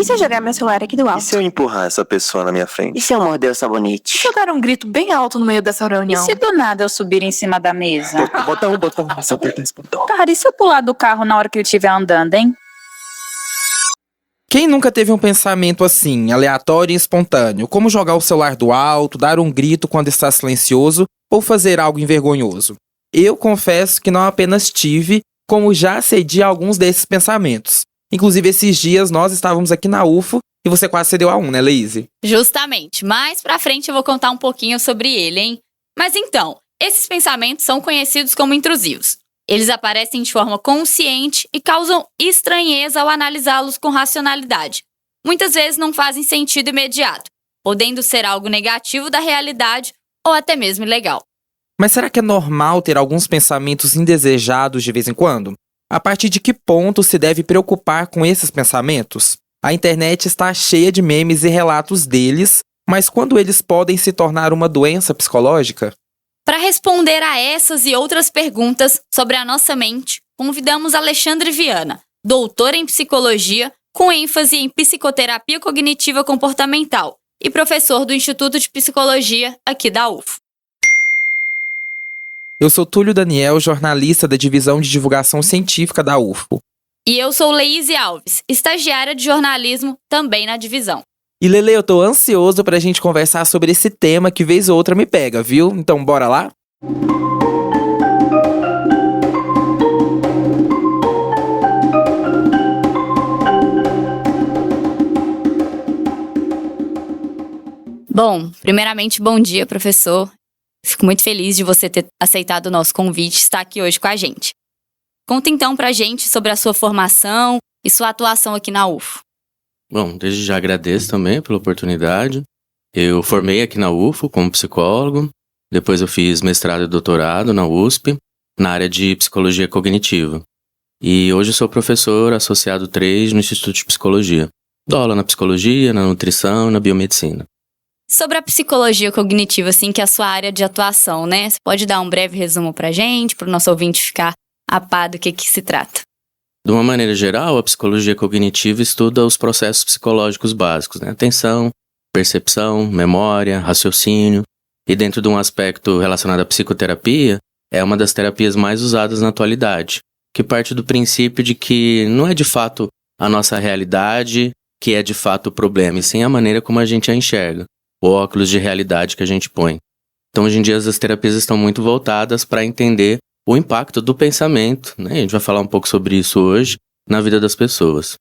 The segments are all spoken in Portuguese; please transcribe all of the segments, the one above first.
E se eu jogar meu celular aqui do E alto? se eu empurrar essa pessoa na minha frente? E se eu morder o sabonete? E se eu dar um grito bem alto no meio dessa E reunião? se do nada eu subir em cima da mesa? Botão. Só apertar esse botão. Cara, e se eu pular do carro na hora que ele estiver andando, hein? Quem nunca teve um pensamento assim, aleatório e espontâneo, como jogar o celular do alto, dar um grito quando está silencioso ou fazer algo envergonhoso? Eu confesso que não apenas tive, como já cedi a alguns desses pensamentos. Inclusive, esses dias nós estávamos aqui na UFO e você quase cedeu a um, né, Leíse? Justamente. Mais pra frente eu vou contar um pouquinho sobre ele, hein? Mas então, esses pensamentos são conhecidos como intrusivos. Eles aparecem de forma consciente e causam estranheza ao analisá-los com racionalidade. Muitas vezes não fazem sentido imediato, podendo ser algo negativo da realidade ou até mesmo ilegal. Mas será que é normal ter alguns pensamentos indesejados de vez em quando? A partir de que ponto se deve preocupar com esses pensamentos? A internet está cheia de memes e relatos deles, mas quando eles podem se tornar uma doença psicológica? Para responder a essas e outras perguntas sobre a nossa mente, convidamos Alexandre Viana, doutor em psicologia, com ênfase em psicoterapia cognitiva comportamental e professor do Instituto de Psicologia aqui da UFO. Eu sou Túlio Daniel, jornalista da Divisão de Divulgação Científica da UFO. E eu sou Leíse Alves, estagiária de jornalismo também na divisão. E Lele, eu tô ansioso pra gente conversar sobre esse tema que vez ou outra me pega, viu? Então bora lá? Bom, primeiramente, bom dia, professor. Fico muito feliz de você ter aceitado o nosso convite e estar aqui hoje com a gente. Conta então pra gente sobre a sua formação e sua atuação aqui na UFO. Bom, desde já agradeço também pela oportunidade. Eu formei aqui na UFO como psicólogo, depois eu fiz mestrado e doutorado na USP, na área de psicologia cognitiva. E hoje eu sou professor associado 3 no Instituto de Psicologia. Dou aula na psicologia, na nutrição e na biomedicina. Sobre a psicologia cognitiva, assim, que é a sua área de atuação, né? Você pode dar um breve resumo pra gente, pro nosso ouvinte ficar a par do que se trata? De uma maneira geral, a psicologia cognitiva estuda os processos psicológicos básicos, né? Atenção, percepção, memória, raciocínio. E dentro de um aspecto relacionado à psicoterapia, é uma das terapias mais usadas na atualidade, que parte do princípio de que não é de fato a nossa realidade que é de fato o problema, e sim a maneira como a gente a enxerga, o óculos de realidade que a gente põe. Então, hoje em dia, as terapias estão muito voltadas para entender o impacto do pensamento, né? A gente vai falar um pouco sobre isso hoje na vida das pessoas.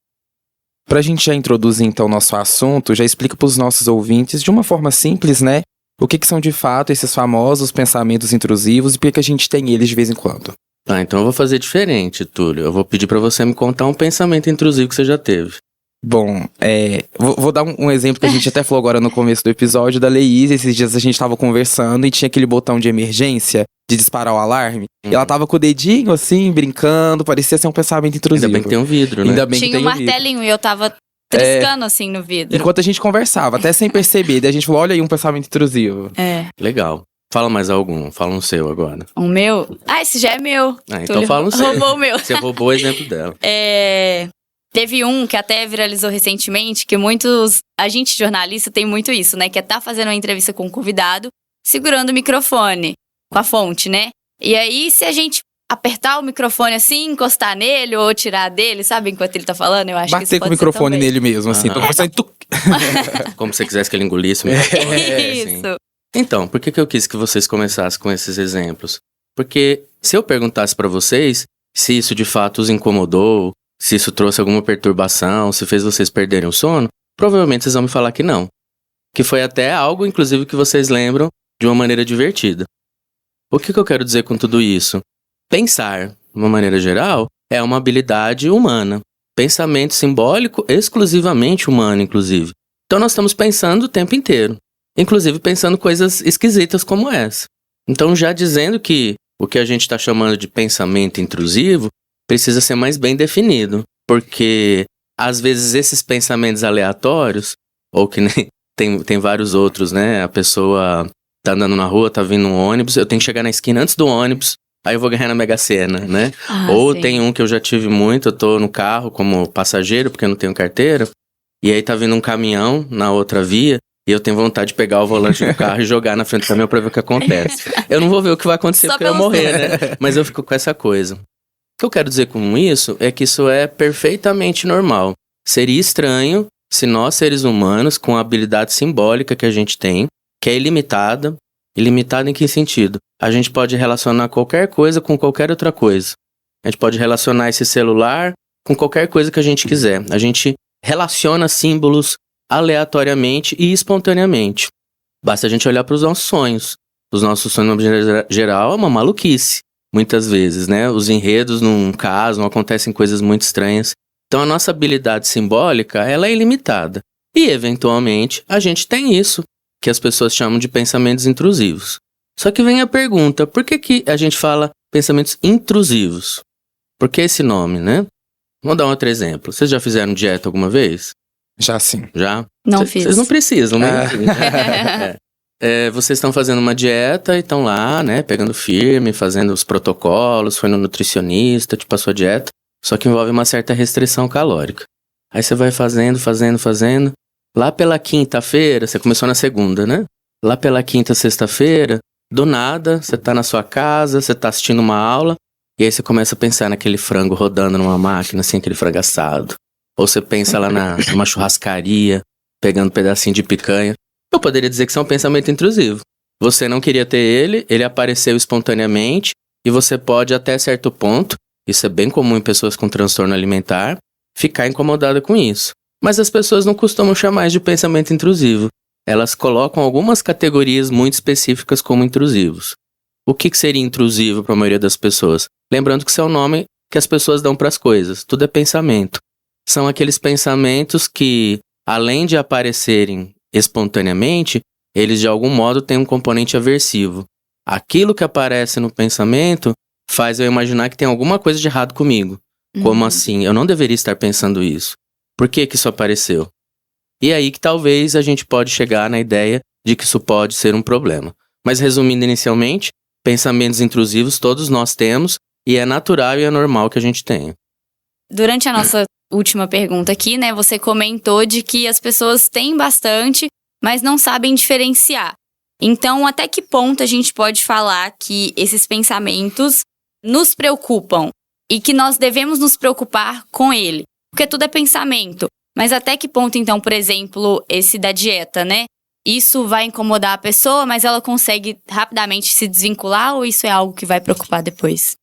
Pra gente já introduzir então o nosso assunto, já explica pros nossos ouvintes de uma forma simples, né? O que são de fato esses famosos pensamentos intrusivos e por que a gente tem eles de vez em quando. Então eu vou fazer diferente, Túlio. Eu vou pedir pra você me contar um pensamento intrusivo que você já teve. Bom, vou dar um exemplo que a gente até falou agora no começo do episódio da Leíse. Esses dias a gente tava conversando e tinha aquele botão de emergência de disparar o alarme. E ela tava com o dedinho assim, brincando, parecia ser um pensamento intrusivo. Ainda bem que tem um vidro, né? Ainda bem que Tinha tem um um vidro. martelinho e eu tava triscando assim no vidro. Enquanto a gente conversava, até sem perceber. Daí a gente falou, olha aí um pensamento intrusivo. É. Legal. Fala mais algum, fala um seu agora. O meu? Ah, esse já é meu. Então Túlio fala um seu. roubou o meu. Você roubou o exemplo dela. Teve um que até viralizou recentemente, que a gente jornalista tem muito isso, né? Que é fazendo uma entrevista com um convidado, segurando o microfone, com a fonte, né? E aí, se a gente apertar o microfone assim, encostar nele ou tirar dele, sabe? Enquanto ele tá falando, eu acho que isso Bater com o pode ser microfone também. nele mesmo, assim. Tô conversando, Como se você quisesse que ele engolisse o microfone. Isso. Sim. Então, por que eu quis que vocês começassem com esses exemplos? Porque se eu perguntasse pra vocês se isso de fato os incomodou, se isso trouxe alguma perturbação, se fez vocês perderem o sono, provavelmente vocês vão me falar que não. Que foi até algo, inclusive, que vocês lembram de uma maneira divertida. O que eu quero dizer com tudo isso? Pensar, de uma maneira geral, é uma habilidade humana. Pensamento simbólico exclusivamente humano, inclusive. Então nós estamos pensando o tempo inteiro. Inclusive pensando coisas esquisitas como essa. Então já dizendo que o que a gente está chamando de pensamento intrusivo precisa ser mais bem definido. Porque às vezes esses pensamentos aleatórios, ou que nem tem vários outros, né? A pessoa tá andando na rua, tá vindo um ônibus, eu tenho que chegar na esquina antes do ônibus, aí eu vou ganhar na Mega Sena, né? Ou sim. tem um que eu já tive muito, eu tô no carro como passageiro, porque eu não tenho carteira, e aí tá vindo um caminhão na outra via, e eu tenho vontade de pegar o volante do carro e jogar na frente do caminhão pra ver o que acontece. Eu não vou ver o que vai acontecer Só porque eu pelo morrer, né? Mas eu fico com essa coisa. O que eu quero dizer com isso é que isso é perfeitamente normal. Seria estranho se nós, seres humanos, com a habilidade simbólica que a gente tem, que é ilimitada. Ilimitada em que sentido? A gente pode relacionar qualquer coisa com qualquer outra coisa. A gente pode relacionar esse celular com qualquer coisa que a gente quiser. A gente relaciona símbolos aleatoriamente e espontaneamente. Basta a gente olhar para os nossos sonhos. Os nossos sonhos, no geral, é uma maluquice. Muitas vezes, né? Os enredos, num caso, não acontecem coisas muito estranhas. Então, a nossa habilidade simbólica, ela é ilimitada. E, eventualmente, a gente tem isso, que as pessoas chamam de pensamentos intrusivos. Só que vem a pergunta, por que a gente fala pensamentos intrusivos? Por que esse nome, né? Vamos dar um outro exemplo. Vocês já fizeram dieta alguma vez? Já sim. Já? Não fiz. Vocês não precisam, né? Vocês estão fazendo uma dieta e estão lá, né? Pegando firme, fazendo os protocolos, foi no nutricionista, te passou a dieta. Só que envolve uma certa restrição calórica. Aí você vai fazendo. Lá pela quinta-feira, você começou na segunda, né? Lá pela quinta, sexta-feira, do nada, você tá na sua casa, você tá assistindo uma aula, e aí você começa a pensar naquele frango rodando numa máquina, assim, aquele frango assado. Ou você pensa lá numa churrascaria, pegando um pedacinho de picanha. Eu poderia dizer que isso é um pensamento intrusivo. Você não queria ter ele apareceu espontaneamente, e você pode, até certo ponto, isso é bem comum em pessoas com transtorno alimentar, ficar incomodada com isso. Mas as pessoas não costumam chamar isso de pensamento intrusivo. Elas colocam algumas categorias muito específicas como intrusivos. O que seria intrusivo para a maioria das pessoas? Lembrando que isso é o nome que as pessoas dão para as coisas. Tudo é pensamento. São aqueles pensamentos que, além de aparecerem espontaneamente, eles de algum modo têm um componente aversivo. Aquilo que aparece no pensamento faz eu imaginar que tem alguma coisa de errado comigo. Como assim? Eu não deveria estar pensando isso. Por que isso apareceu? E aí que talvez a gente pode chegar na ideia de que isso pode ser um problema. Mas resumindo inicialmente, pensamentos intrusivos todos nós temos e é natural e é normal que a gente tenha. Durante a nossa última pergunta aqui, né, você comentou de que as pessoas têm bastante, mas não sabem diferenciar. Então, até que ponto a gente pode falar que esses pensamentos nos preocupam e que nós devemos nos preocupar com ele? Porque tudo é pensamento. Mas até que ponto, então, por exemplo, esse da dieta, né? Isso vai incomodar a pessoa, mas ela consegue rapidamente se desvincular ou isso é algo que vai preocupar depois?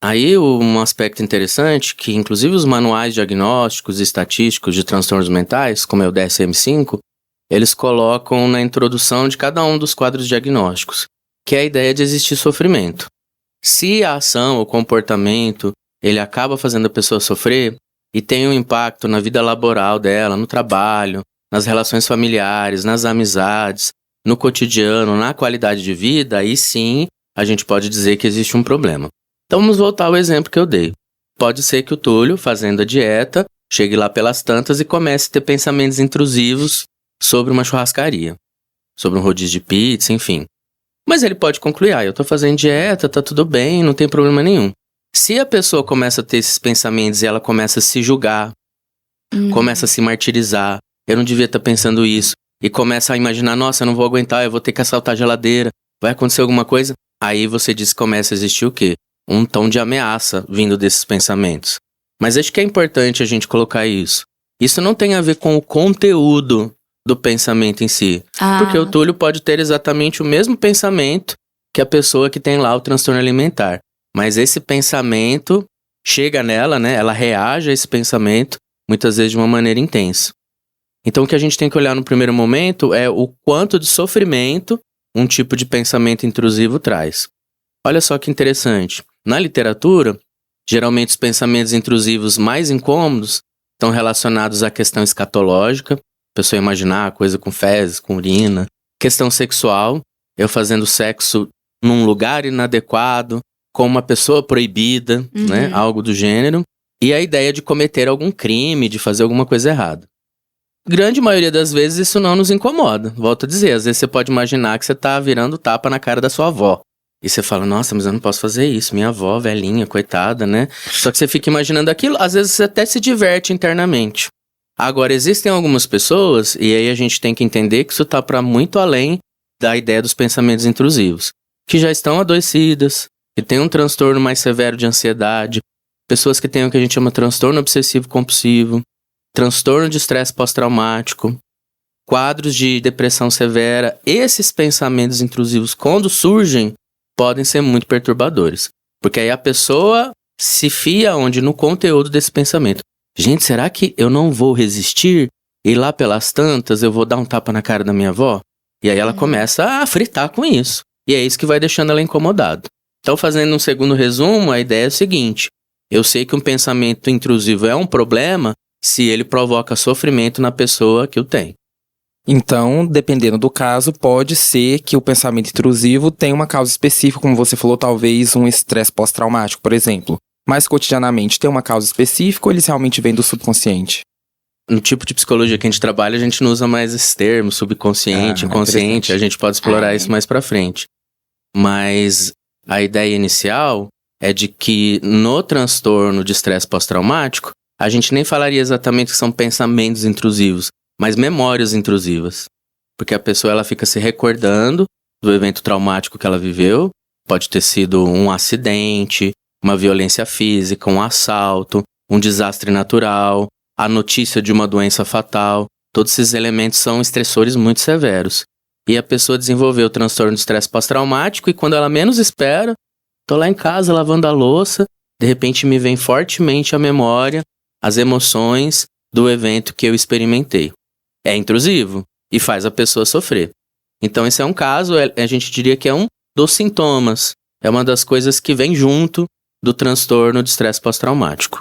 Aí um aspecto interessante, que inclusive os manuais diagnósticos e estatísticos de transtornos mentais, como é o DSM-5, eles colocam na introdução de cada um dos quadros diagnósticos, que é a ideia de existir sofrimento. Se a ação ou comportamento, ele acaba fazendo a pessoa sofrer e tem um impacto na vida laboral dela, no trabalho, nas relações familiares, nas amizades, no cotidiano, na qualidade de vida, aí sim a gente pode dizer que existe um problema. Então vamos voltar ao exemplo que eu dei. Pode ser que o Túlio, fazendo a dieta, chegue lá pelas tantas e comece a ter pensamentos intrusivos sobre uma churrascaria, sobre um rodízio de pizza, enfim. Mas ele pode concluir, eu tô fazendo dieta, tá tudo bem, não tem problema nenhum. Se a pessoa começa a ter esses pensamentos e ela começa a se julgar, começa a se martirizar, eu não devia estar pensando isso, e começa a imaginar, nossa, eu não vou aguentar, eu vou ter que assaltar a geladeira, vai acontecer alguma coisa, aí você diz que começa a existir o quê? Um tom de ameaça vindo desses pensamentos. Mas acho que é importante a gente colocar isso. Isso não tem a ver com o conteúdo do pensamento em si. Porque o Túlio pode ter exatamente o mesmo pensamento que a pessoa que tem lá o transtorno alimentar. Mas esse pensamento chega nela, né? Ela reage a esse pensamento, muitas vezes de uma maneira intensa. Então o que a gente tem que olhar no primeiro momento é o quanto de sofrimento um tipo de pensamento intrusivo traz. Olha só que interessante. Na literatura, geralmente os pensamentos intrusivos mais incômodos estão relacionados à questão escatológica, a pessoa imaginar a coisa com fezes, com urina. Questão sexual, eu fazendo sexo num lugar inadequado, com uma pessoa proibida, né? Algo do gênero. E a ideia de cometer algum crime, de fazer alguma coisa errada. Grande maioria das vezes isso não nos incomoda. Volto a dizer, às vezes você pode imaginar que você tá virando tapa na cara da sua avó. E você fala, nossa, mas eu não posso fazer isso, minha avó, velhinha, coitada, né? Só que você fica imaginando aquilo, às vezes você até se diverte internamente. Agora, existem algumas pessoas, e aí a gente tem que entender que isso tá para muito além da ideia dos pensamentos intrusivos, que já estão adoecidas, que têm um transtorno mais severo de ansiedade, pessoas que têm o que a gente chama de transtorno obsessivo-compulsivo, transtorno de estresse pós-traumático, quadros de depressão severa. Esses pensamentos intrusivos, quando surgem, podem ser muito perturbadores, porque aí a pessoa se fia onde? No conteúdo desse pensamento. Gente, será que eu não vou resistir? E lá pelas tantas eu vou dar um tapa na cara da minha avó? E aí ela começa a fritar com isso. E é isso que vai deixando ela incomodada. Então, fazendo um segundo resumo, a ideia é o seguinte: eu sei que um pensamento intrusivo é um problema se ele provoca sofrimento na pessoa que o tem. Então, dependendo do caso, pode ser que o pensamento intrusivo tenha uma causa específica, como você falou, talvez um estresse pós-traumático, por exemplo. Mas cotidianamente tem uma causa específica ou eles realmente vêm do subconsciente? No tipo de psicologia que a gente trabalha, a gente não usa mais esses termos, subconsciente, inconsciente, a gente pode explorar isso mais pra frente. Mas a ideia inicial é de que no transtorno de estresse pós-traumático, a gente nem falaria exatamente que são pensamentos intrusivos, mas memórias intrusivas. Porque a pessoa ela fica se recordando do evento traumático que ela viveu, pode ter sido um acidente, uma violência física, um assalto, um desastre natural, a notícia de uma doença fatal. Todos esses elementos são estressores muito severos. E a pessoa desenvolveu o transtorno de estresse pós-traumático e quando ela menos espera, tô lá em casa lavando a louça, de repente me vem fortemente à memória as emoções do evento que eu experimentei. É intrusivo e faz a pessoa sofrer. Então esse é um caso, a gente diria que é um dos sintomas, é uma das coisas que vem junto do transtorno de estresse pós-traumático.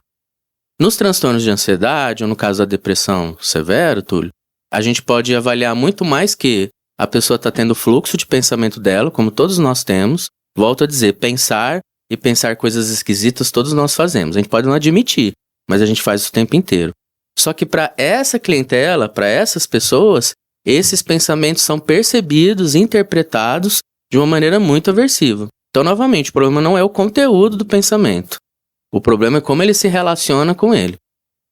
Nos transtornos de ansiedade, ou no caso da depressão severa, Túlio, a gente pode avaliar muito mais que a pessoa está tendo fluxo de pensamento dela, como todos nós temos. Volto a dizer, pensar e pensar coisas esquisitas todos nós fazemos. A gente pode não admitir, mas a gente faz isso o tempo inteiro. Só que para essa clientela, para essas pessoas, esses pensamentos são percebidos, interpretados de uma maneira muito aversiva. Então, novamente, o problema não é o conteúdo do pensamento. O problema é como ele se relaciona com ele.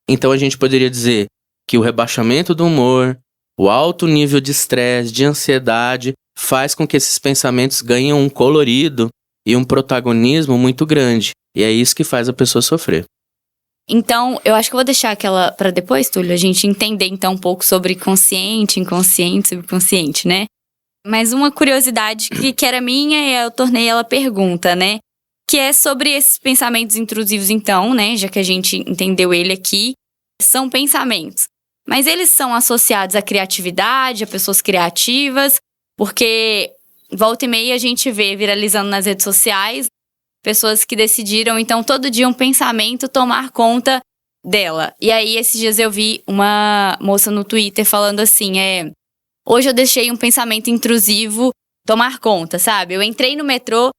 Então, a gente poderia dizer que o rebaixamento do humor, o alto nível de estresse, de ansiedade, faz com que esses pensamentos ganhem um colorido e um protagonismo muito grande. E é isso que faz a pessoa sofrer. Então, eu acho que eu vou deixar aquela para depois, Túlio, a gente entender então um pouco sobre consciente, inconsciente, subconsciente, né? Mas uma curiosidade que era minha e eu tornei ela pergunta, né? Que é sobre esses pensamentos intrusivos então, né? Já que a gente entendeu ele aqui, são pensamentos. Mas eles são associados à criatividade, a pessoas criativas, porque volta e meia a gente vê viralizando nas redes sociais pessoas que decidiram, então, todo dia um pensamento tomar conta dela. E aí, esses dias eu vi uma moça no Twitter falando assim, hoje eu deixei um pensamento intrusivo tomar conta, sabe? Eu entrei no metrô,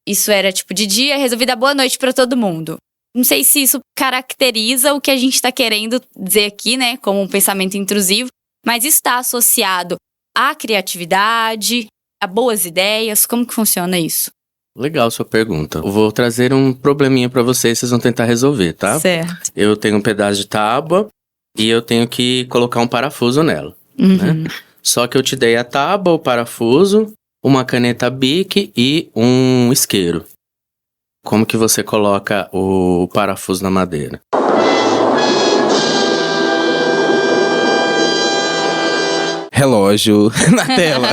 isso era tipo de dia, resolvi dar boa noite pra todo mundo. Não sei se isso caracteriza o que a gente tá querendo dizer aqui, né? Como um pensamento intrusivo, mas isso está associado à criatividade, a boas ideias, como que funciona isso? Legal sua pergunta. Eu vou trazer um probleminha pra vocês vão tentar resolver, tá? Certo. Eu tenho um pedaço de tábua e eu tenho que colocar um parafuso nela, né? Só que eu te dei a tábua, o parafuso, uma caneta Bic e um isqueiro. Como que você coloca o parafuso na madeira? Relógio na tela.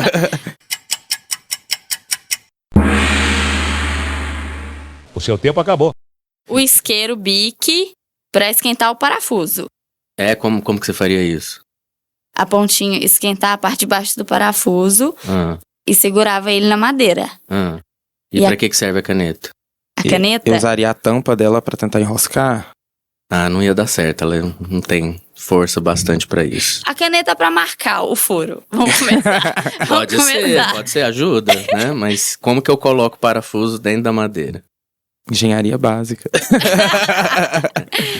O seu tempo acabou. O isqueiro Bic pra esquentar o parafuso. Como que você faria isso? A pontinha, esquentar a parte de baixo do parafuso e segurava ele na madeira. E pra que serve a caneta? A caneta? Eu usaria a tampa dela pra tentar enroscar. Não ia dar certo, ela não tem força bastante pra isso. A caneta pra marcar o furo. Vamos começar. Pode ser, ajuda, né? Mas como que eu coloco o parafuso dentro da madeira? Engenharia básica.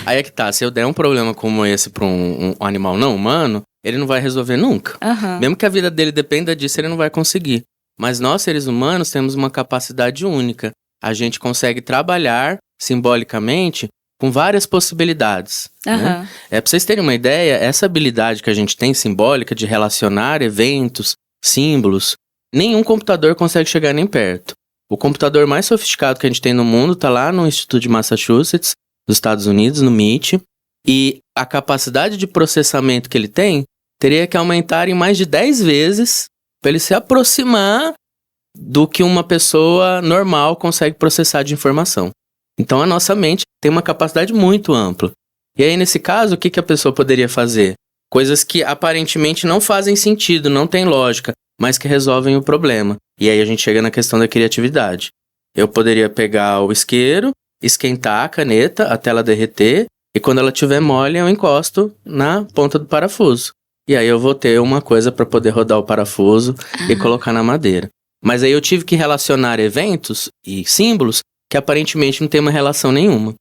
Aí é que tá, se eu der um problema como esse pra um animal não humano, ele não vai resolver nunca. Mesmo que a vida dele dependa disso, ele não vai conseguir. Mas nós, seres humanos, temos uma capacidade única. A gente consegue trabalhar simbolicamente com várias possibilidades. Né? Aham. Pra vocês terem uma ideia, essa habilidade que a gente tem simbólica de relacionar eventos, símbolos, nenhum computador consegue chegar nem perto. O computador mais sofisticado que a gente tem no mundo está lá no Instituto de Massachusetts, dos Estados Unidos, no MIT, e a capacidade de processamento que ele tem teria que aumentar em mais de 10 vezes para ele se aproximar do que uma pessoa normal consegue processar de informação. Então a nossa mente tem uma capacidade muito ampla. E aí, nesse caso, o que a pessoa poderia fazer? Coisas que aparentemente não fazem sentido, não tem lógica, mas que resolvem o problema. E aí a gente chega na questão da criatividade. Eu poderia pegar o isqueiro, esquentar a caneta até ela derreter, e quando ela estiver mole, eu encosto na ponta do parafuso. E aí eu vou ter uma coisa para poder rodar o parafuso e colocar na madeira. Mas aí eu tive que relacionar eventos e símbolos que aparentemente não tem uma relação nenhuma.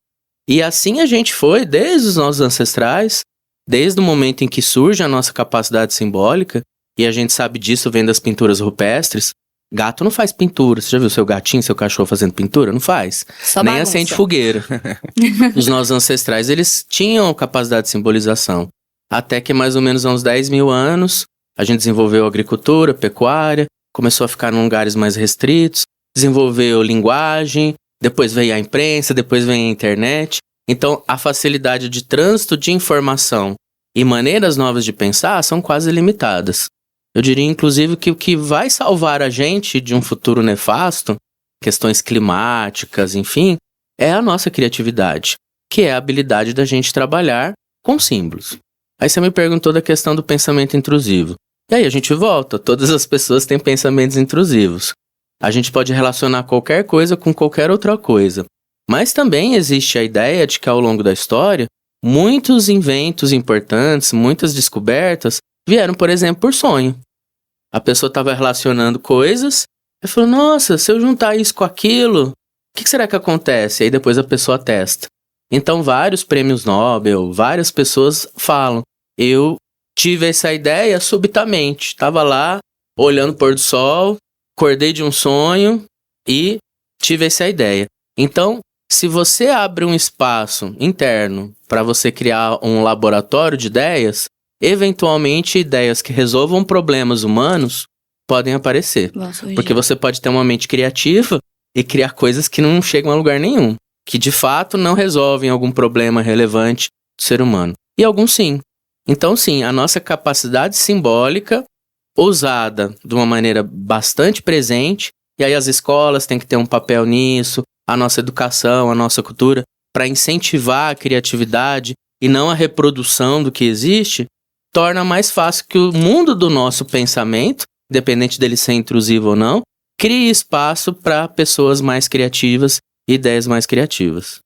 E assim a gente foi desde os nossos ancestrais, desde o momento em que surge a nossa capacidade simbólica, e a gente sabe disso vendo as pinturas rupestres. Gato não faz pintura. Você já viu seu gatinho, seu cachorro fazendo pintura? Não faz. Só Nem bagunça. acende fogueira. Os nossos ancestrais, eles tinham capacidade de simbolização. Até que mais ou menos há uns 10 mil anos, a gente desenvolveu agricultura, pecuária, começou a ficar em lugares mais restritos, desenvolveu linguagem, depois veio a imprensa, depois veio a internet. Então, a facilidade de trânsito de informação e maneiras novas de pensar são quase ilimitadas. Eu diria, inclusive, que o que vai salvar a gente de um futuro nefasto, questões climáticas, enfim, é a nossa criatividade, que é a habilidade da gente trabalhar com símbolos. Aí você me perguntou da questão do pensamento intrusivo. E aí a gente volta, todas as pessoas têm pensamentos intrusivos. A gente pode relacionar qualquer coisa com qualquer outra coisa. Mas também existe a ideia de que ao longo da história, muitos inventos importantes, muitas descobertas, vieram, por exemplo, por sonho. A pessoa estava relacionando coisas e falou, nossa, se eu juntar isso com aquilo, o que será que acontece? E aí depois a pessoa testa. Então vários prêmios Nobel, várias pessoas falam, eu tive essa ideia subitamente, estava lá olhando o pôr do sol, acordei de um sonho e tive essa ideia. Então, se você abre um espaço interno para você criar um laboratório de ideias, eventualmente ideias que resolvam problemas humanos podem aparecer. Porque você pode ter uma mente criativa e criar coisas que não chegam a lugar nenhum, que de fato não resolvem algum problema relevante do ser humano. E alguns sim. Então sim, a nossa capacidade simbólica, usada de uma maneira bastante presente, e aí as escolas têm que ter um papel nisso, a nossa educação, a nossa cultura, para incentivar a criatividade e não a reprodução do que existe, torna mais fácil que o mundo do nosso pensamento, independente dele ser intrusivo ou não, crie espaço para pessoas mais criativas e ideias mais criativas.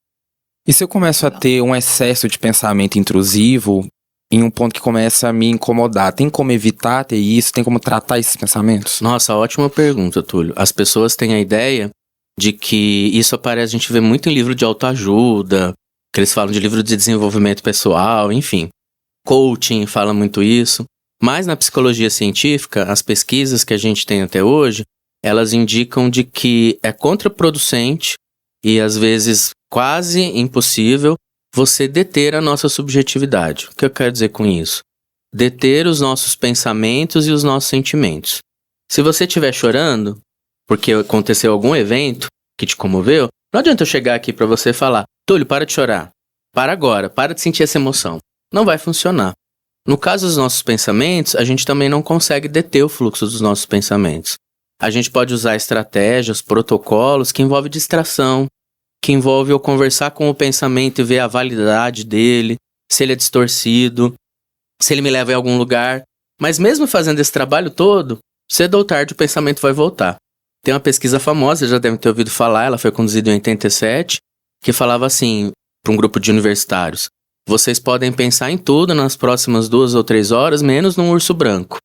E se eu começo a ter um excesso de pensamento intrusivo, em um ponto que começa a me incomodar, tem como evitar ter isso? Tem como tratar esses pensamentos? Nossa, ótima pergunta, Túlio. As pessoas têm a ideia de que isso aparece, a gente vê muito em livro de autoajuda, que eles falam de livro de desenvolvimento pessoal, enfim. Coaching fala muito isso. Mas na psicologia científica, as pesquisas que a gente tem até hoje, elas indicam de que é contraproducente e às vezes quase impossível você deter a nossa subjetividade. O que eu quero dizer com isso? Deter os nossos pensamentos e os nossos sentimentos. Se você estiver chorando, porque aconteceu algum evento que te comoveu, não adianta eu chegar aqui para você e falar, Túlio, para de chorar. Para agora, para de sentir essa emoção. Não vai funcionar. No caso dos nossos pensamentos, a gente também não consegue deter o fluxo dos nossos pensamentos. A gente pode usar estratégias, protocolos que envolvem distração, que envolve eu conversar com o pensamento e ver a validade dele, se ele é distorcido, se ele me leva em algum lugar. Mas mesmo fazendo esse trabalho todo, cedo ou tarde o pensamento vai voltar. Tem uma pesquisa famosa, vocês já devem ter ouvido falar, ela foi conduzida em 87, que falava assim, para um grupo de universitários, vocês podem pensar em tudo nas próximas 2 ou 3 horas, menos num urso branco.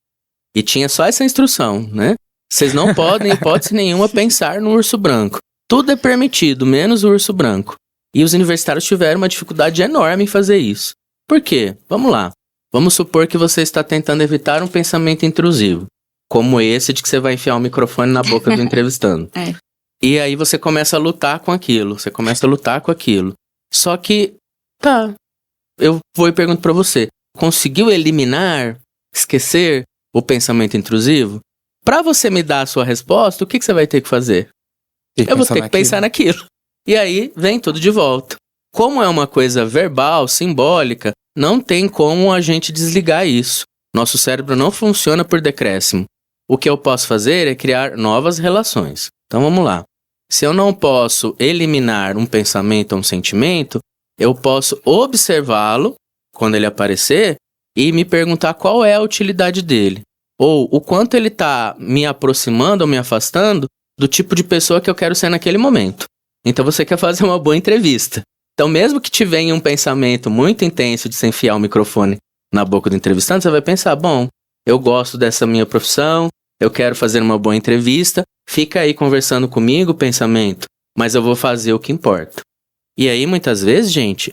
E tinha só essa instrução, né? Vocês não podem, em hipótese nenhuma, pensar no urso branco. Tudo é permitido, menos o urso branco. E os universitários tiveram uma dificuldade enorme em fazer isso. Por quê? Vamos lá. Vamos supor que você está tentando evitar um pensamento intrusivo, como esse de que você vai enfiar o microfone na boca do entrevistando. É. E aí você começa a lutar com aquilo, Só que Tá. Eu vou e pergunto pra você. Conseguiu eliminar, esquecer o pensamento intrusivo? Pra você me dar a sua resposta, o que você vai ter que fazer? Eu vou ter que pensar naquilo. E aí, vem tudo de volta. Como é uma coisa verbal, simbólica, não tem como a gente desligar isso. Nosso cérebro não funciona por decréscimo. O que eu posso fazer é criar novas relações. Então vamos lá. Se eu não posso eliminar um pensamento ou um sentimento, eu posso observá-lo quando ele aparecer e me perguntar qual é a utilidade dele. Ou o quanto ele está me aproximando ou me afastando do tipo de pessoa que eu quero ser naquele momento. Então você quer fazer uma boa entrevista. Então mesmo que te venha um pensamento muito intenso de se enfiar o microfone na boca do entrevistante, você vai pensar, bom, eu gosto dessa minha profissão, eu quero fazer uma boa entrevista, fica aí conversando comigo, pensamento, mas eu vou fazer o que importa. E aí muitas vezes, gente,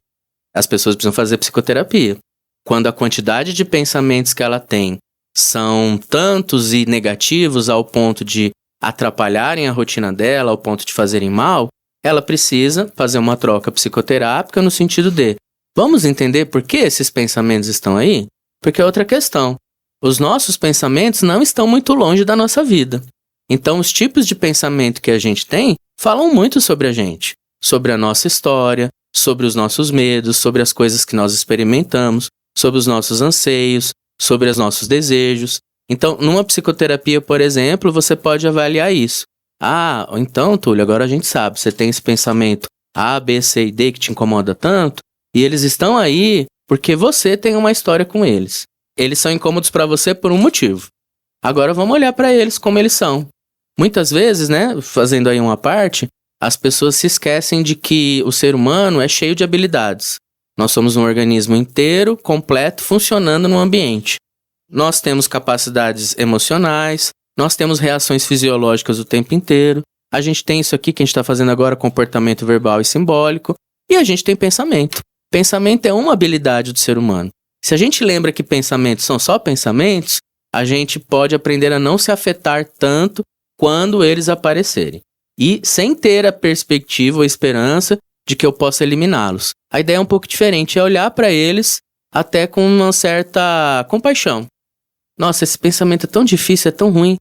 as pessoas precisam fazer psicoterapia. Quando a quantidade de pensamentos que ela tem são tantos e negativos ao ponto de atrapalharem a rotina dela, ao ponto de fazerem mal, ela precisa fazer uma troca psicoterápica no sentido de, vamos entender por que esses pensamentos estão aí? Porque é outra questão. Os nossos pensamentos não estão muito longe da nossa vida. Então, os tipos de pensamento que a gente tem falam muito sobre a gente, sobre a nossa história, sobre os nossos medos, sobre as coisas que nós experimentamos, sobre os nossos anseios, sobre os nossos desejos. Então, numa psicoterapia, por exemplo, você pode avaliar isso. Ah, então, Túlio, agora a gente sabe, você tem esse pensamento A, B, C e D que te incomoda tanto, e eles estão aí porque você tem uma história com eles. Eles são incômodos para você por um motivo. Agora vamos olhar para eles como eles são. Muitas vezes, né, fazendo aí uma parte, as pessoas se esquecem de que o ser humano é cheio de habilidades. Nós somos um organismo inteiro, completo, funcionando no ambiente. Nós temos capacidades emocionais, nós temos reações fisiológicas o tempo inteiro, a gente tem isso aqui que a gente está fazendo agora, comportamento verbal e simbólico, e a gente tem pensamento. Pensamento é uma habilidade do ser humano. Se a gente lembra que pensamentos são só pensamentos, a gente pode aprender a não se afetar tanto quando eles aparecerem. E sem ter a perspectiva ou esperança de que eu possa eliminá-los. A ideia é um pouco diferente, é olhar para eles até com uma certa compaixão. Nossa, esse pensamento é tão difícil, é tão ruim,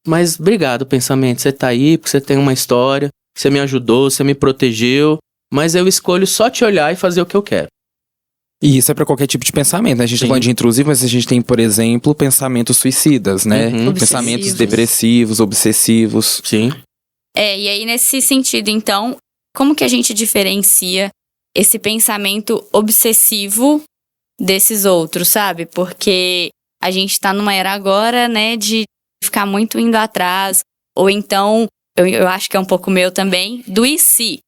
mas obrigado, pensamento, você tá aí porque você tem uma história, você me ajudou, você me protegeu, mas eu escolho só te olhar e fazer o que eu quero. E isso é pra qualquer tipo de pensamento, né? A gente tá Sim. falando de intrusivo, mas a gente tem, por exemplo, pensamentos suicidas, né? Uhum. Pensamentos Obsessivos. depressivos, obsessivos. Sim. E aí nesse sentido, então, como que a gente diferencia esse pensamento obsessivo desses outros, sabe? Porque a gente tá numa era agora, né, de ficar muito indo atrás, ou então, eu acho que é um pouco meu também, do e se.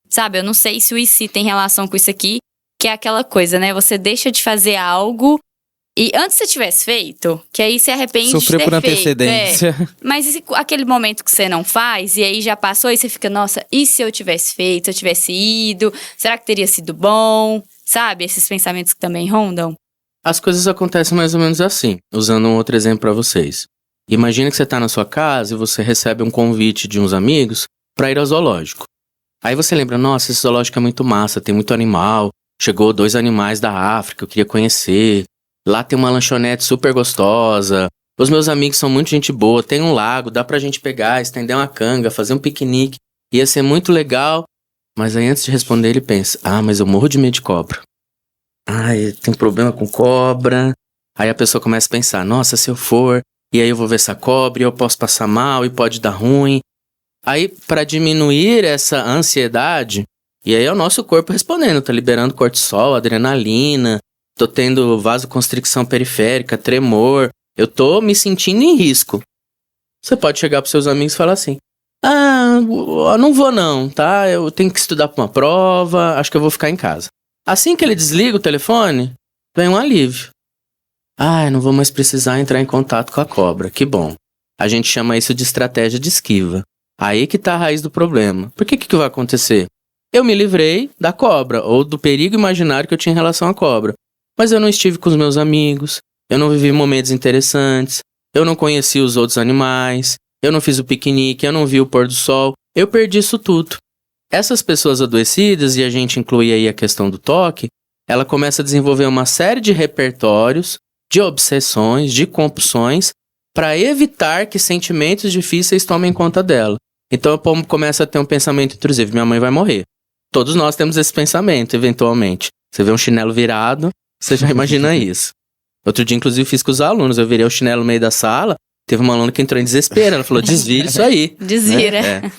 Sabe, eu não sei se o e se tem relação com isso aqui, que é aquela coisa, né? Você deixa de fazer algo e antes você tivesse feito, que aí se arrepende Sofreu de ter por feito. antecedência. Mas e se aquele momento que você não faz, e aí já passou, e você fica, nossa, e se eu tivesse feito, se eu tivesse ido? Será que teria sido bom? Sabe, esses pensamentos que também rondam? As coisas acontecem mais ou menos assim, usando um outro exemplo para vocês. Imagina que você está na sua casa e você recebe um convite de uns amigos para ir ao zoológico. Aí você lembra, nossa, esse zoológico é muito massa, tem muito animal, chegou 2 animais da África, eu queria conhecer. Lá tem uma lanchonete super gostosa, os meus amigos são muito gente boa, tem um lago, dá pra gente pegar, estender uma canga, fazer um piquenique, ia ser muito legal. Mas aí antes de responder ele pensa, mas eu morro de medo de cobra. Tem problema com cobra. Aí a pessoa começa a pensar, nossa, se eu for, e aí eu vou ver essa cobra, e eu posso passar mal, e pode dar ruim. Aí, para diminuir essa ansiedade, e aí é o nosso corpo respondendo, tá liberando cortisol, adrenalina, tô tendo vasoconstricção periférica, tremor, eu tô me sentindo em risco. Você pode chegar pros seus amigos e falar assim, não vou não, tá? Eu tenho que estudar pra uma prova, acho que eu vou ficar em casa. Assim que ele desliga o telefone, vem um alívio. Não vou mais precisar entrar em contato com a cobra, que bom. A gente chama isso de estratégia de esquiva. Aí que tá a raiz do problema. Por que vai acontecer? Eu me livrei da cobra, ou do perigo imaginário que eu tinha em relação à cobra. Mas eu não estive com os meus amigos, eu não vivi momentos interessantes, eu não conheci os outros animais, eu não fiz o piquenique, eu não vi o pôr do sol, eu perdi isso tudo. Essas pessoas adoecidas, e a gente inclui aí a questão do toque, ela começa a desenvolver uma série de repertórios, de obsessões, de compulsões, para evitar que sentimentos difíceis tomem conta dela. Então a Pomo começa a ter um pensamento intrusivo: minha mãe vai morrer. Todos nós temos esse pensamento, eventualmente. Você vê um chinelo virado, você já imagina isso. Outro dia, inclusive, fiz com os alunos. Eu virei o chinelo no meio da sala, teve uma aluna que entrou em desespero. Ela falou: desvira isso aí. Desvira. Né?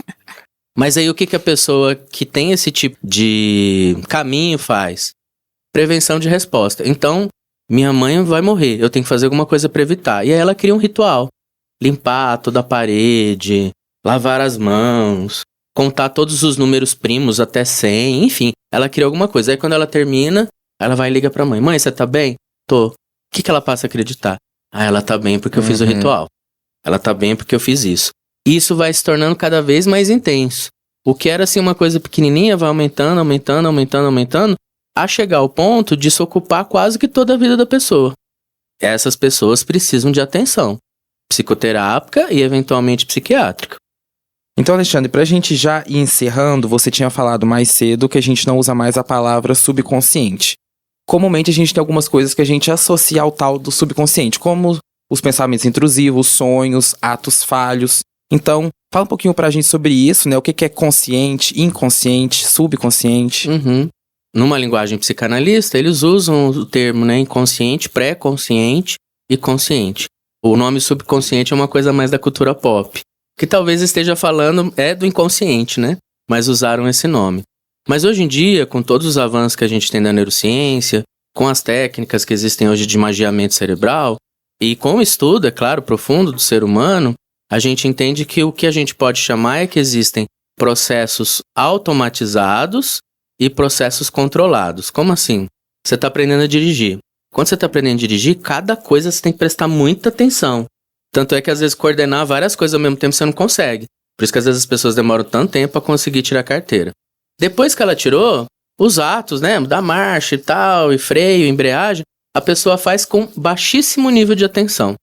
Mas aí o que a pessoa que tem esse tipo de caminho faz? Prevenção de resposta. Então, minha mãe vai morrer, eu tenho que fazer alguma coisa para evitar. E aí ela cria um ritual. Limpar toda a parede, lavar as mãos, contar todos os números primos até 100, enfim. Ela cria alguma coisa. Aí quando ela termina, ela vai e liga pra mãe. Mãe, você tá bem? Tô. O que ela passa a acreditar? Ah, ela tá bem porque eu fiz o ritual. Ela tá bem porque eu fiz isso. Isso vai se tornando cada vez mais intenso. O que era assim uma coisa pequenininha vai aumentando, aumentando, aumentando, aumentando, a chegar ao ponto de se ocupar quase que toda a vida da pessoa. Essas pessoas precisam de atenção psicoterápica e eventualmente psiquiátrica. Então, Alexandre, pra gente já ir encerrando, você tinha falado mais cedo que a gente não usa mais a palavra subconsciente. Comumente a gente tem algumas coisas que a gente associa ao tal do subconsciente, como os pensamentos intrusivos, sonhos, atos falhos. Então, fala um pouquinho pra gente sobre isso, né? O que é consciente, inconsciente, subconsciente. Numa linguagem psicanalista, eles usam o termo, né, inconsciente, pré-consciente e consciente. O nome subconsciente é uma coisa mais da cultura pop, que talvez esteja falando do inconsciente, né? Mas usaram esse nome. Mas hoje em dia, com todos os avanços que a gente tem da neurociência, com as técnicas que existem hoje de magiamento cerebral, e com o estudo, é claro, profundo do ser humano, a gente entende que o que a gente pode chamar é que existem processos automatizados e processos controlados. Como assim? Você está aprendendo a dirigir. Quando você está aprendendo a dirigir, cada coisa você tem que prestar muita atenção. Tanto é que às vezes coordenar várias coisas ao mesmo tempo você não consegue. Por isso que às vezes as pessoas demoram tanto tempo para conseguir tirar a carteira. Depois que ela tirou, os atos, né, da marcha e tal, e freio, embreagem, a pessoa faz com baixíssimo nível de atenção.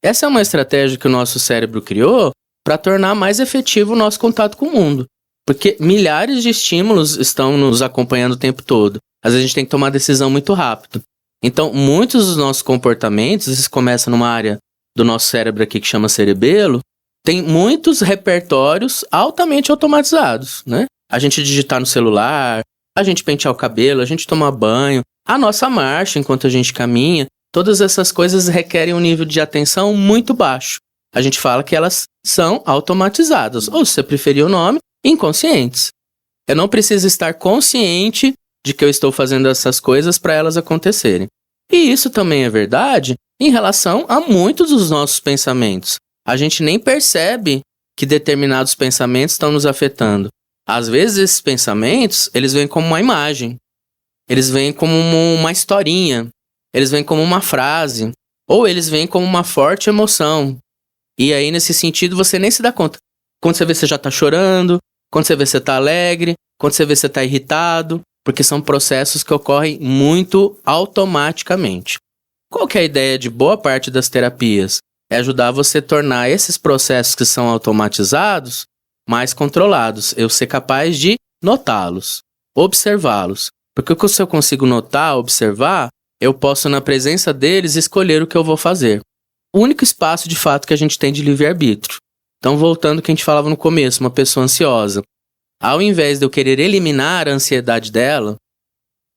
Essa é uma estratégia que o nosso cérebro criou para tornar mais efetivo o nosso contato com o mundo. Porque milhares de estímulos estão nos acompanhando o tempo todo. Às vezes a gente tem que tomar decisão muito rápido. Então, muitos dos nossos comportamentos, isso começa numa área do nosso cérebro aqui que chama cerebelo, tem muitos repertórios altamente automatizados, né? A gente digitar no celular, a gente pentear o cabelo, a gente tomar banho, a nossa marcha enquanto a gente caminha, todas essas coisas requerem um nível de atenção muito baixo. A gente fala que elas são automatizadas, ou se você preferir o nome, inconscientes. Eu não preciso estar consciente de que eu estou fazendo essas coisas para elas acontecerem. E isso também é verdade em relação a muitos dos nossos pensamentos. A gente nem percebe que determinados pensamentos estão nos afetando. Às vezes esses pensamentos, eles vêm como uma imagem, eles vêm como uma historinha, eles vêm como uma frase, ou eles vêm como uma forte emoção. E aí, nesse sentido, você nem se dá conta. Quando você vê, você já está chorando, quando você vê, você está alegre, quando você vê, você está irritado, porque são processos que ocorrem muito automaticamente. Qual que é a ideia de boa parte das terapias? É ajudar você a tornar esses processos que são automatizados mais controlados. Eu ser capaz de notá-los, observá-los. Porque se eu consigo notar, observar, eu posso, na presença deles, escolher o que eu vou fazer. O único espaço, de fato, que a gente tem de livre-arbítrio. Então, voltando ao que a gente falava no começo, uma pessoa ansiosa. Ao invés de eu querer eliminar a ansiedade dela,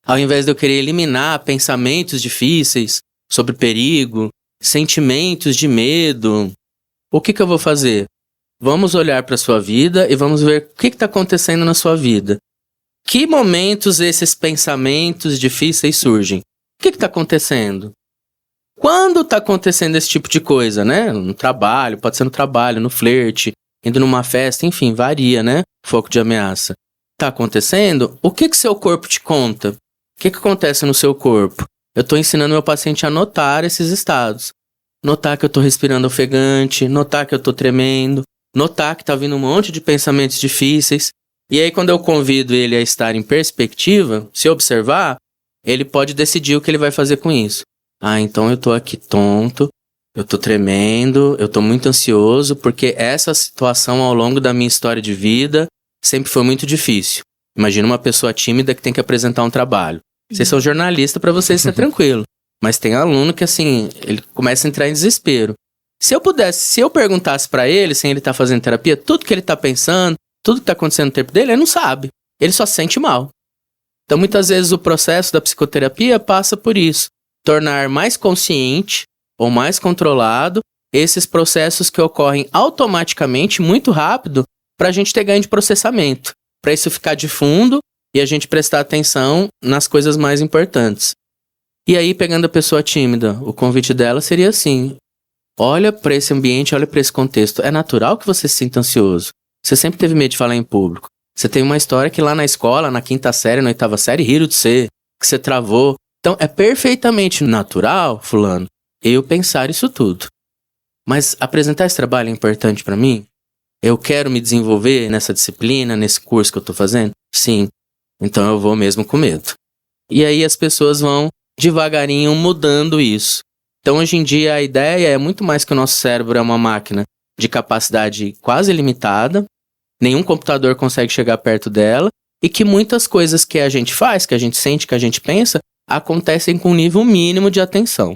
ao invés de eu querer eliminar pensamentos difíceis sobre perigo, sentimentos de medo, o que eu vou fazer? Vamos olhar para a sua vida e vamos ver o que está acontecendo na sua vida. Que momentos esses pensamentos difíceis surgem? O que está acontecendo? Quando está acontecendo esse tipo de coisa, né? No trabalho, pode ser no trabalho, no flerte, indo numa festa, enfim, varia, né? Foco de ameaça. Está acontecendo? O que seu corpo te conta? O que acontece no seu corpo? Eu estou ensinando meu paciente a notar esses estados. Notar que eu estou respirando ofegante, notar que eu estou tremendo, notar que está vindo um monte de pensamentos difíceis. E aí, quando eu convido ele a estar em perspectiva, se observar, ele pode decidir o que ele vai fazer com isso. Ah, então eu tô aqui tonto, eu tô tremendo, eu tô muito ansioso, porque essa situação ao longo da minha história de vida sempre foi muito difícil. Imagina uma pessoa tímida que tem que apresentar um trabalho. Vocês são jornalistas, para vocês isso é tranquilo. Mas tem aluno que, assim, ele começa a entrar em desespero. Se eu perguntasse para ele, sem ele estar fazendo terapia, tudo que ele tá pensando, tudo que tá acontecendo no tempo dele, ele não sabe. Ele só se sente mal. Então, muitas vezes, o processo da psicoterapia passa por isso. Tornar mais consciente ou mais controlado esses processos que ocorrem automaticamente, muito rápido, para a gente ter ganho de processamento. Para isso ficar de fundo e a gente prestar atenção nas coisas mais importantes. E aí, pegando a pessoa tímida, o convite dela seria assim: olha para esse ambiente, olha para esse contexto. É natural que você se sinta ansioso. Você sempre teve medo de falar em público. Você tem uma história que lá na escola, na 5ª série, na 8ª série, riram de você, que você travou. Então, é perfeitamente natural, fulano, eu pensar isso tudo. Mas apresentar esse trabalho é importante para mim? Eu quero me desenvolver nessa disciplina, nesse curso que eu tô fazendo? Sim. Então eu vou mesmo com medo. E aí as pessoas vão devagarinho mudando isso. Então hoje em dia a ideia é muito mais que o nosso cérebro é uma máquina de capacidade quase ilimitada, nenhum computador consegue chegar perto dela, e que muitas coisas que a gente faz, que a gente sente, que a gente pensa, acontecem com um nível mínimo de atenção.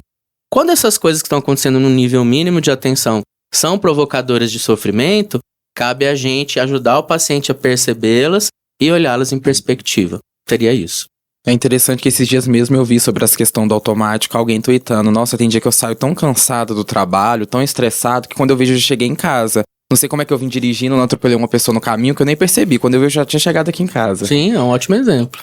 Quando essas coisas que estão acontecendo no nível mínimo de atenção são provocadoras de sofrimento, cabe a gente ajudar o paciente a percebê-las e olhá-las em perspectiva. Seria isso. É interessante que esses dias mesmo eu vi sobre essa questão do automático, alguém tweetando: nossa, tem dia que eu saio tão cansado do trabalho, tão estressado, que quando eu vejo eu já cheguei em casa. Não sei como é que eu vim dirigindo, não atropelei uma pessoa no caminho, que eu nem percebi. Quando eu vi, eu já tinha chegado aqui em casa. Sim, é um ótimo exemplo.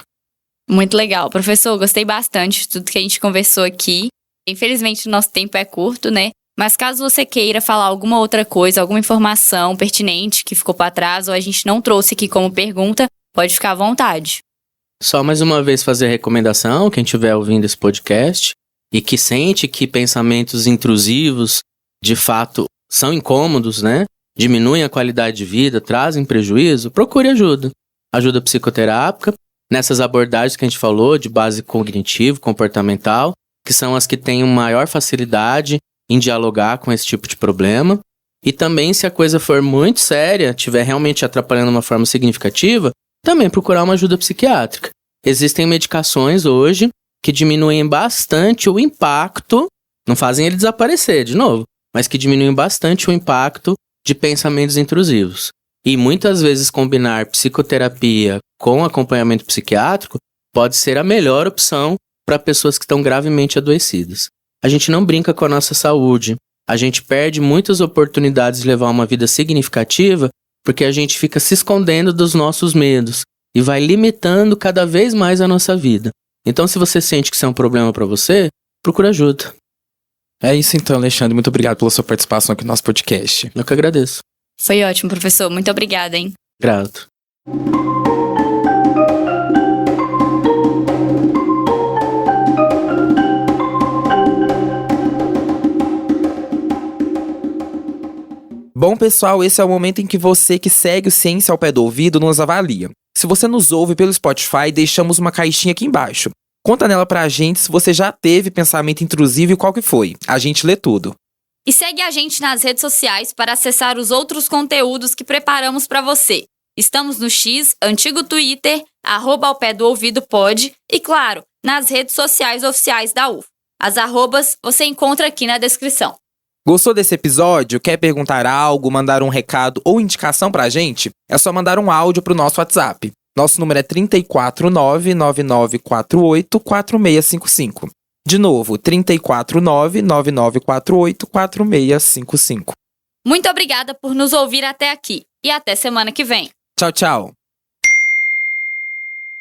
Muito legal. Professor, gostei bastante de tudo que a gente conversou aqui. Infelizmente, o nosso tempo é curto, né? Mas caso você queira falar alguma outra coisa, alguma informação pertinente que ficou para trás ou a gente não trouxe aqui como pergunta, pode ficar à vontade. Só mais uma vez fazer a recomendação, quem estiver ouvindo esse podcast e que sente que pensamentos intrusivos, de fato, são incômodos, né? Diminuem a qualidade de vida, trazem prejuízo, procure ajuda. Ajuda psicoterápica, nessas abordagens que a gente falou, de base cognitivo, comportamental, que são as que têm maior facilidade em dialogar com esse tipo de problema. E também, se a coisa for muito séria, estiver realmente atrapalhando de uma forma significativa, também procurar uma ajuda psiquiátrica. Existem medicações hoje que diminuem bastante o impacto, não fazem ele desaparecer de novo, mas que diminuem bastante o impacto de pensamentos intrusivos. E muitas vezes combinar psicoterapia com acompanhamento psiquiátrico pode ser a melhor opção para pessoas que estão gravemente adoecidas. A gente não brinca com a nossa saúde, a gente perde muitas oportunidades de levar uma vida significativa porque a gente fica se escondendo dos nossos medos e vai limitando cada vez mais a nossa vida. Então, se você sente que isso é um problema para você, procura ajuda. É isso então, Alexandre. Muito obrigado pela sua participação aqui no nosso podcast. Eu que agradeço. Foi ótimo, professor. Muito obrigada, hein? Grato. Bom, pessoal, esse é o momento em que você que segue o Ciência ao Pé do Ouvido nos avalia. Se você nos ouve pelo Spotify, deixamos uma caixinha aqui embaixo. Conta nela pra gente se você já teve pensamento intrusivo e qual que foi. A gente lê tudo. E segue a gente nas redes sociais para acessar os outros conteúdos que preparamos para você. Estamos no X, antigo Twitter, @aopédoouvidopod e, claro, nas redes sociais oficiais da UF. As arrobas você encontra aqui na descrição. Gostou desse episódio? Quer perguntar algo, mandar um recado ou indicação pra gente? É só mandar um áudio pro nosso WhatsApp. Nosso número é 349-9948-4655. De novo, 349-9948-4655. Muito obrigada por nos ouvir até aqui e até semana que vem. Tchau, tchau.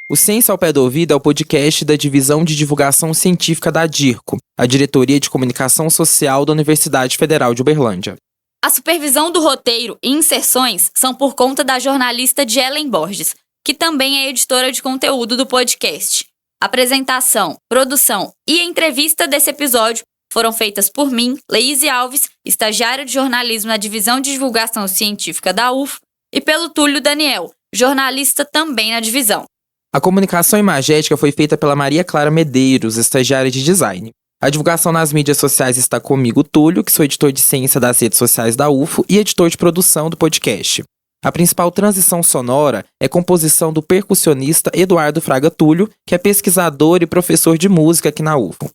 O Ciência ao Pé do Ouvido é o podcast da Divisão de Divulgação Científica da DIRCO, a Diretoria de Comunicação Social da Universidade Federal de Uberlândia. A supervisão do roteiro e inserções são por conta da jornalista Ellen Borges, que também é editora de conteúdo do podcast. Apresentação, produção e entrevista desse episódio foram feitas por mim, Leíse Alves, estagiária de jornalismo na Divisão de Divulgação Científica da UF, e pelo Túlio Daniel, jornalista também na divisão. A comunicação imagética foi feita pela Maria Clara Medeiros, estagiária de design. A divulgação nas mídias sociais está comigo, Túlio, que sou editor de ciência das redes sociais da UFO e editor de produção do podcast. A principal transição sonora é composição do percussionista Eduardo Fraga Túlio, que é pesquisador e professor de música aqui na UFO.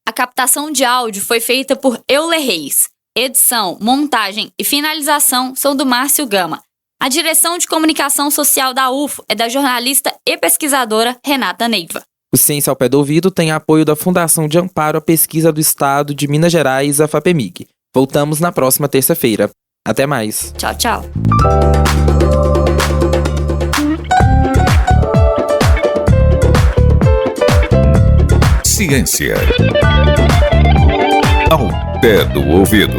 A captação de áudio foi feita por Euler Reis. Edição, montagem e finalização são do Márcio Gama. A direção de comunicação social da UFO é da jornalista e pesquisadora Renata Neiva. O Ciência ao Pé do Ouvido tem apoio da Fundação de Amparo à Pesquisa do Estado de Minas Gerais, a FAPEMIG. Voltamos na próxima terça-feira. Até mais. Tchau, tchau. Ciência ao pé do ouvido.